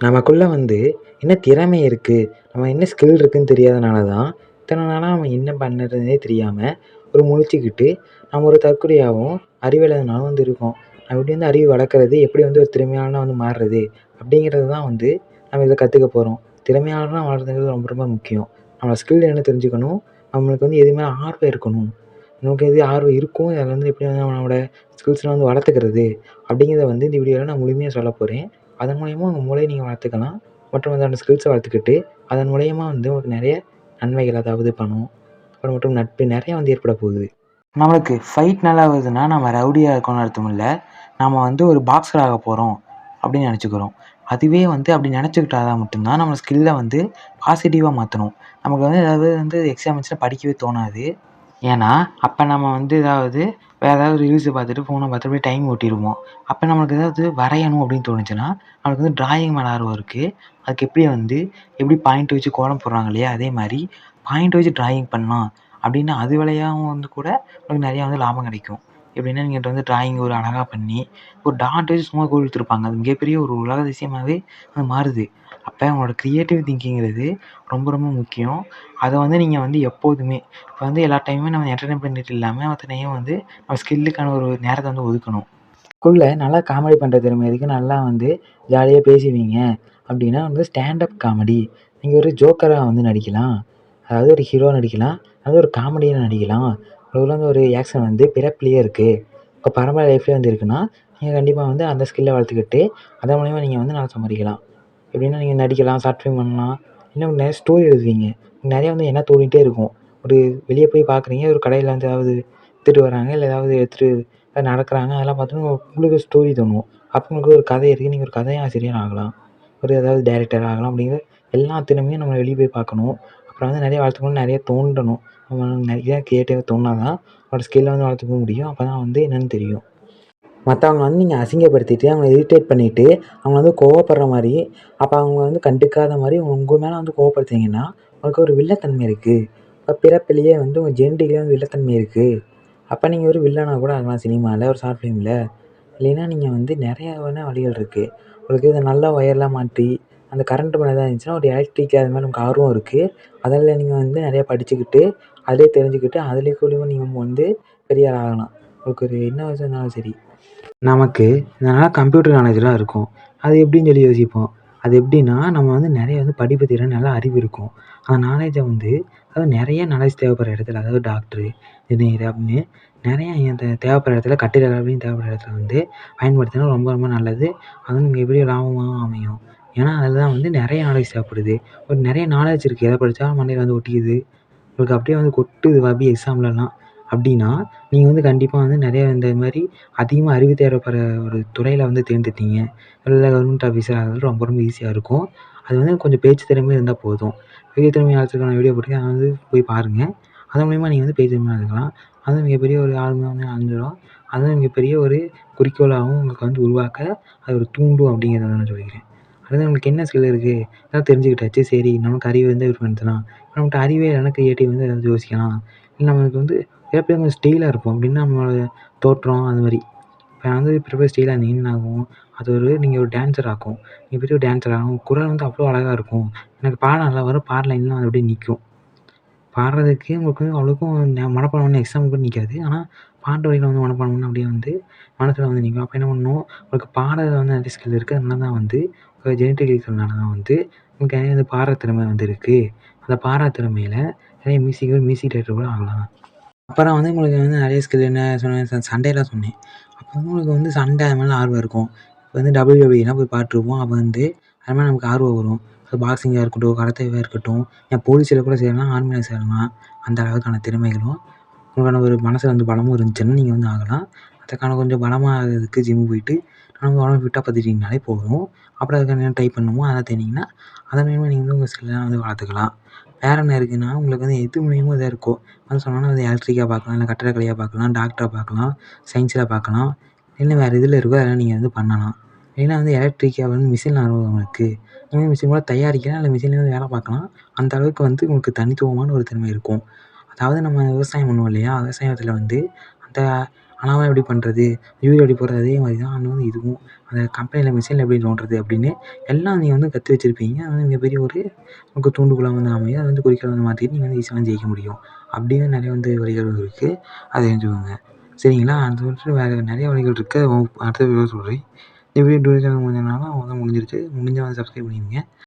நமக்குள்ள என்ன திறமை இருக்கு, நம்ம என்ன ஸ்கில் இருக்குன்னு தெரியாதனால தான், இத்தன நாளா நம்ம என்ன பண்ணுறதுன்னே தெரியாம, ஒரு முழிச்சுக்கிட்டு, நம்ம ஒரு தற்குறியாவும், அறிவில்லாதவனாவும் இருக்கோம். நம்ம எப்படி அறிவு வளர்க்கறது, எப்படி ஒரு திறமையாளனா மாறுறது, அப்படிங்கிறது தான் நம்ம இதில கத்துக்க போறோம். திறமையாளனா மாறுறதுங்கிறது ரொம்ப ரொம்ப முக்கியம். நம்ம ஸ்கில் என்ன தெரிஞ்சுக்கணும், நம்மளுக்கு எது மேல ஆர்வம் இருக்கணும். நமக்கு எது ஆர்வம் இருக்கும், அதில எப்படி நம்மளோட ஸ்கில்ஸ்லாம் வளர்த்துக்கிறது, அப்படிங்கிறத இந்த வீடியோல நான் முழுமையா சொல்லப் போறேன். அதன் மூலியமா உங்க மூளைய நீங்க வளர்த்துக்கலாம். மற்றும் அந்த ஸ்கில்ஸ வளர்த்துக்கிட்டு, அதன் மூலியமா உங்களுக்கு நெறைய நன்மைகள், அதாவது பணம், அப்புறம் மற்றும் நட்பு நெறைய ஏற்பட போகுது. நம்மளுக்கு ஃபைட் நல்லா வருதுன்னா, நம்ம ரவுடியா இருக்கோம்னு அர்த்தம் இல்ல. நாம ஒரு பாக்ஸர் ஆகப் போறோம் அப்படின்னு நெனச்சுக்கிறோம். அதுவே அப்படி நெனச்சுக்கிட்டா தான் மட்டும் தான் நம்ம ஸ்கில்ல பாசிட்டிவா மாத்தணும். நமக்கு ஏதாவது எக்ஸாம் இருந்துச்சுன்னா படிக்கவே தோணாது. ஏன்னா, அப்ப நம்ம ஏதாவது வேற ஏதாவது ரீல்ஸ பார்த்துட்டு, ஃபோன பார்த்துட்டு அப்படியே டைம் ஓட்டிருவோம். அப்ப நமக்கு ஏதாவது வரையணும் அப்படின்னு தோணுச்சுன்னா, நமக்கு டிராயிங் மேல ஆர்வம் இருக்கு. அதுக்கு எப்படி பாயிண்ட் வச்சு கோலம் போடுறாங்க இல்லையா? அதே மாரி பாயிண்ட் வச்சு டிராயிங் பண்ணலாம் அப்படின்னு அது வழியாவும் கூட உங்களுக்கு நெறைய லாபம் கிடைக்கும். எப்படின்னா, நீங்க டிராயிங் ஒரு அழகா பண்ணி, ஒரு டாட் வச்சு சும்மா கோடு எடுத்திருப்பாங்க. அது மிகப்பெரிய ஒரு உலக அதிசயமாவே மாறுது. அப்ப உங்களோட கிரியேட்டிவ் திங்கிங்கிறது ரொம்ப ரொம்ப முக்கியம். அத நீங்க எப்போதுமே இப்ப எல்லா டைமுமே நம்ம என்டர்டெயின் பண்ணிட்டு இல்லாம, மத்த டைம் நம்ம ஸ்கில்லுக்கான ஒரு நேரத்த ஒதுக்கணும். ஸ்கூல்ல நல்லா காமெடி பண்ற திறமை இருக்கு. நல்லா ஜாலியா பேசுவீங்க அப்படின்னா ஸ்டாண்ட் அப் காமெடி. நீங்க ஒரு ஜோக்கரா நடிக்கலாம். அதாவது ஒரு ஹீரோவா நடிக்கலாம். அதாவது ஒரு காமெடியனா நடிக்கலாம். உங்களுக்கு ஒரு ஆக்ஷன் பிறப்பிலேயே இருக்கு. இப்ப பரம்பரை லைஃப்லயே இருக்குன்னா, நீங்க கண்டிப்பா அந்த ஸ்கில்ல வளர்த்துக்கிட்டு, அதன் மூலியமா நீங்க நல்லா சம்பாரிக்கலாம். எப்படின்னா நீங்க நடிக்கலாம், ஷார்ட் ஃபிலிம் பண்ணலாம். இன்னும் நிறைய ஸ்டோரி எழுதுவீங்க. நிறைய எண்ணம் தோணிட்டே இருக்கும். ஒரு வெளிய போய் பார்க்குறீங்க, ஒரு கடையில ஏதாவது வித்துட்டு வராங்க, இல்ல ஏதாவது எடுத்துட்டு நடக்குறாங்க. அதெல்லாம் பார்த்தோன்னா உங்களுக்கு ஸ்டோரி தோணும். அப்போ உங்களுக்கு ஒரு கதை இருக்கு. நீங்க ஒரு கதையாசிரியர் ஆகலாம். ஒரு ஏதாவது டைரக்டர் ஆகலாம். அப்படிங்கிற எல்லா திறமையும் நம்ம வெளிய போய் பார்க்கணும். அப்புறம் நிறைய வளர்த்துக்கணும், நிறைய தோண்டணும். நம்ம நிறைய கிரியேட்டிவா தோணுனா தான் நம்மளோட ஸ்கில்ல வளர்த்துக்க முடியும். அப்பதான் என்னன்னு தெரியும். மத்தவங்க நீங்க அசிங்கப்படுத்திட்டு, அவங்கள இரிட்டேட் பண்ணிட்டு, அவங்க கோவப்படுற மாரி, அப்ப அவங்க கண்டுக்காத மாரி உங்க மேல கோவப்படுத்துனீங்கன்னா, உங்களுக்கு ஒரு வில்லத்தன்மை இருக்கு. இப்ப பிறப்பிலேயே உங்க ஜெனடிக்லயே வில்லத்தன்மை இருக்கு. அப்ப நீங்க ஒரு வில்லனா கூட ஆகலாம் சினிமால, ஒரு ஷார்ட் ஃபிலிம்ல. இல்லைன்னா நீங்க நெறைய வழிகள் இருக்கு. உங்களுக்கு இந்த நல்ல ஒயர்லாம் மாட்டி, அந்த கரண்ட் மேல ஏதாவது இருந்துச்சுன்னா, ஒரு எலக்ட்ரிக் அது மேல உங்களுக்கு ஆர்வம் இருக்கு. அதில நீங்க நெறைய படிச்சுக்கிட்டு, அதிலேயே தெரிஞ்சுக்கிட்டு, அதிலேயே கூடயும் நீங்க பெரிய ஆள் ஆகலாம். உங்களுக்கு ஒரு என்ன வயசுனாலும் சரி. நமக்கு நல்லா கம்ப்யூட்டர் நாலேட்ஜ்லாம் இருக்கும். அது எப்படின்னு யோசிப்போம். அது எப்படின்னா, நம்ம நெறைய படிப்பு திறன், நல்ல அறிவு இருக்கும். அந்த நாலேட்ஜ அதாவது நெறைய நாலேட்ஜ் தேவைப்படுற இடத்துல, அதாவது டாக்டரு, இன்ஜினியர் அப்படின்னு நெறைய தேவைப்படுற இடத்துல, கட்டிட வேலையும் தேவைப்படுற இடத்துல பயன்படுத்தினா ரொம்ப ரொம்ப நல்லது. அதுவும் மிகப்பெரிய லாபமாவும் அமையும். ஏன்னா, அதில தான் நெறைய நாலேட்ஜ் தேவைப்படுது. ஒரு நெறைய நாலேட்ஜ் இருக்கு. எத படிச்சாலும் மண்டையில ஒட்டிக்குது. உங்களுக்கு அப்படியே கொட்டுது அப்படியே எக்ஸாம்லலாம். அப்படின்னா, நீங்க கண்டிப்பா நெறைய இந்த மாரி அதிகமா அறிவு தேவைப்படுற ஒரு துறையில தேர்ந்துட்டீங்க. இல்ல கவர்மெண்ட் ஆஃபீஸர் ஆகுறது ரொம்ப ரொம்ப ஈஸியா இருக்கும். அது கொஞ்சம் பேச்சு திறமை இருந்தா போதும். பேச்சு திறமை வளர்த்துறதுக்கான வீடியோ போட்டிருக்கேன். அத போய் பாருங்க. அதன் மூலியமா நீங்க பேச்சு திறமை வளர்த்துக்கலாம். அதுவும் மிகப்பெரிய ஒரு ஆளுமையா அடைஞ்சிரும். அதுவும் மிகப்பெரிய ஒரு குறிக்கோளாவும் உங்களுக்கு உருவாக்க அது ஒரு தூண்டும் அப்படிங்கிறத நான் சொல்லிக்கிறேன். அடுத்து நமக்கு என்ன ஸ்கில் இருக்கு? எல்லாம் தெரிஞ்சுக்கிட்டாச்சு. சரி நமக்கு அறிவு விற்பனைத்தலாம். நம்மட்ட அறிவே இல்லைனா கிரியேட்டிவ் ஏதாவது யோசிக்கலாம். இல்ல நம்மளுக்கு எப்பயும் கொஞ்சம் ஸ்டைலா இருப்போம். அப்படின்னா நம்மளோட தோற்றம் அது மாரி. இப்ப இப்ப ஸ்டைலா இருந்தீங்கன்னா என்ன ஆகும்? அது நீங்க ஒரு டான்ஸர் ஆக்கும். நீங்க பெரிய ஒரு டான்ஸர் ஆகும். உங்க குரல் அவ்வளோ அழகா இருக்கும். எனக்கு பாட நல்லா வரும். பாட லைன்லாம் அப்படியே நிக்கும். பாடுறதுக்கு உங்களுக்கு அவ்வளோக்கும் மனப்பாடம் பண்ண எக்ஸாம் கூட நிக்காது. ஆனா, பாட்டு வரிகள மனப்பாடம் பண்ணா அப்படியே மனசுல நிக்கும். அப்ப என்ன பண்ணணும்? உங்களுக்கு பாடுறதுல நிறைய ஸ்கில் இருக்கு. அதனால தான் ஜெனடிக் இருக்கிறனால தான் உங்களுக்கு நிறைய பாடுற திறமை இருக்கு. அந்த பாடுற திறமையில நிறைய மியூசிக் டைரக்டர் கூட ஆகலாம். அப்புறம் உங்களுக்கு நிறைய ஸ்கில் என்ன சொன்னேன் சண்டைலாம் சொன்னேன். அப்போ உங்களுக்கு சண்டை அது மேல ஆர்வம் இருக்கும். இப்ப WWEலாம் போய் பார்த்துருப்போம். அப்ப அது மேல நமக்கு ஆர்வம் வரும். அது பாக்ஸிங்கா இருக்கட்டும், கராத்தேவா இருக்கட்டும், ஏன் போலீஸ்ல கூட சேரலாம், ஆர்மில சேரலாம். அந்த அளவுக்கான திறமைகளும், உங்களுக்கான ஒரு மனசுல பலமும் இருந்துச்சுன்னா நீங்க ஆகலாம். அதுக்கான கொஞ்சம் பலமா ஆகுறதுக்கு ஜிம் போயிட்டு, நம்ம உடம்ப ஃபிட்டா பார்த்துக்கிட்டீங்கனாலே போதும். அப்புறம் அதுக்கான என்ன ட்ரை பண்ணணுமோ அதெல்லாம் தேடினீங்கன்னா, அதன் மூலியமா நீங்க உங்க ஸ்கில்லாம் வளர்த்துக்கலாம். வேற என்ன இருக்குன்னா, உங்களுக்கு எது மூலியமா இதா இருக்கோ, சொன்னோன்னா அது எலக்ட்ரிக்கா பார்க்கலாம், இல்ல கட்டடக்கலையா பார்க்கலாம், டாக்டரா பார்க்கலாம், சயின்ஸ்ல பார்க்கலாம். இல்ல வேற எதுல இருக்கோ அதெல்லாம் நீங்க பண்ணலாம். இல்லைன்னா எலக்ட்ரிக்கா மிஷின் ஆர்வம் இருக்கு. நீங்க மிஷின் கூட தயாரிக்கலாம், இல்ல மிஷின்லயே வேலை பார்க்கலாம். அந்த அளவுக்கு உங்களுக்கு தனித்துவமான ஒரு திறமை இருக்கும். அதாவது நம்ம விவசாயம் பண்ணுவோம் இல்லையா? விவசாயத்துல அந்த ஆனால் அவன் எப்படி பண்ணுறது, யூரியா எப்படி போடுறது, அதே மாதிரி தான் அவனும் வந்து இதுவும் அந்த கம்பெனியில் மிஷினில் எப்படி நோண்டுறது அப்படின்னு எல்லாம் நீங்கள் வந்து கற்று வச்சுருப்பீங்க. அது வந்து மிகப்பெரிய ஒரு நமக்கு தூண்டுகோலாக வந்து அமையும். அதை வந்து குறிக்கோளா வந்து மாற்றிட்டு நீங்கள் வந்து ஈஸியாக வந்து ஜெயிக்க முடியும். அப்படின்னு நிறைய வந்து வழிகள் இருக்குது. அதை தெரிஞ்சுக்கோங்க. சரிங்களா? அது வந்துட்டு வேறு நிறைய வழிகள் இருக்குது. அடுத்த வீடியோவில் சொல்கிறேன். இந்த வீடியோ டூரேஷன் முடிஞ்சதுனால அவ்வளோதான் முடிஞ்சிருச்சு. முடிஞ்சால் வந்து சப்ஸ்கிரைப் பண்ணிடுங்க.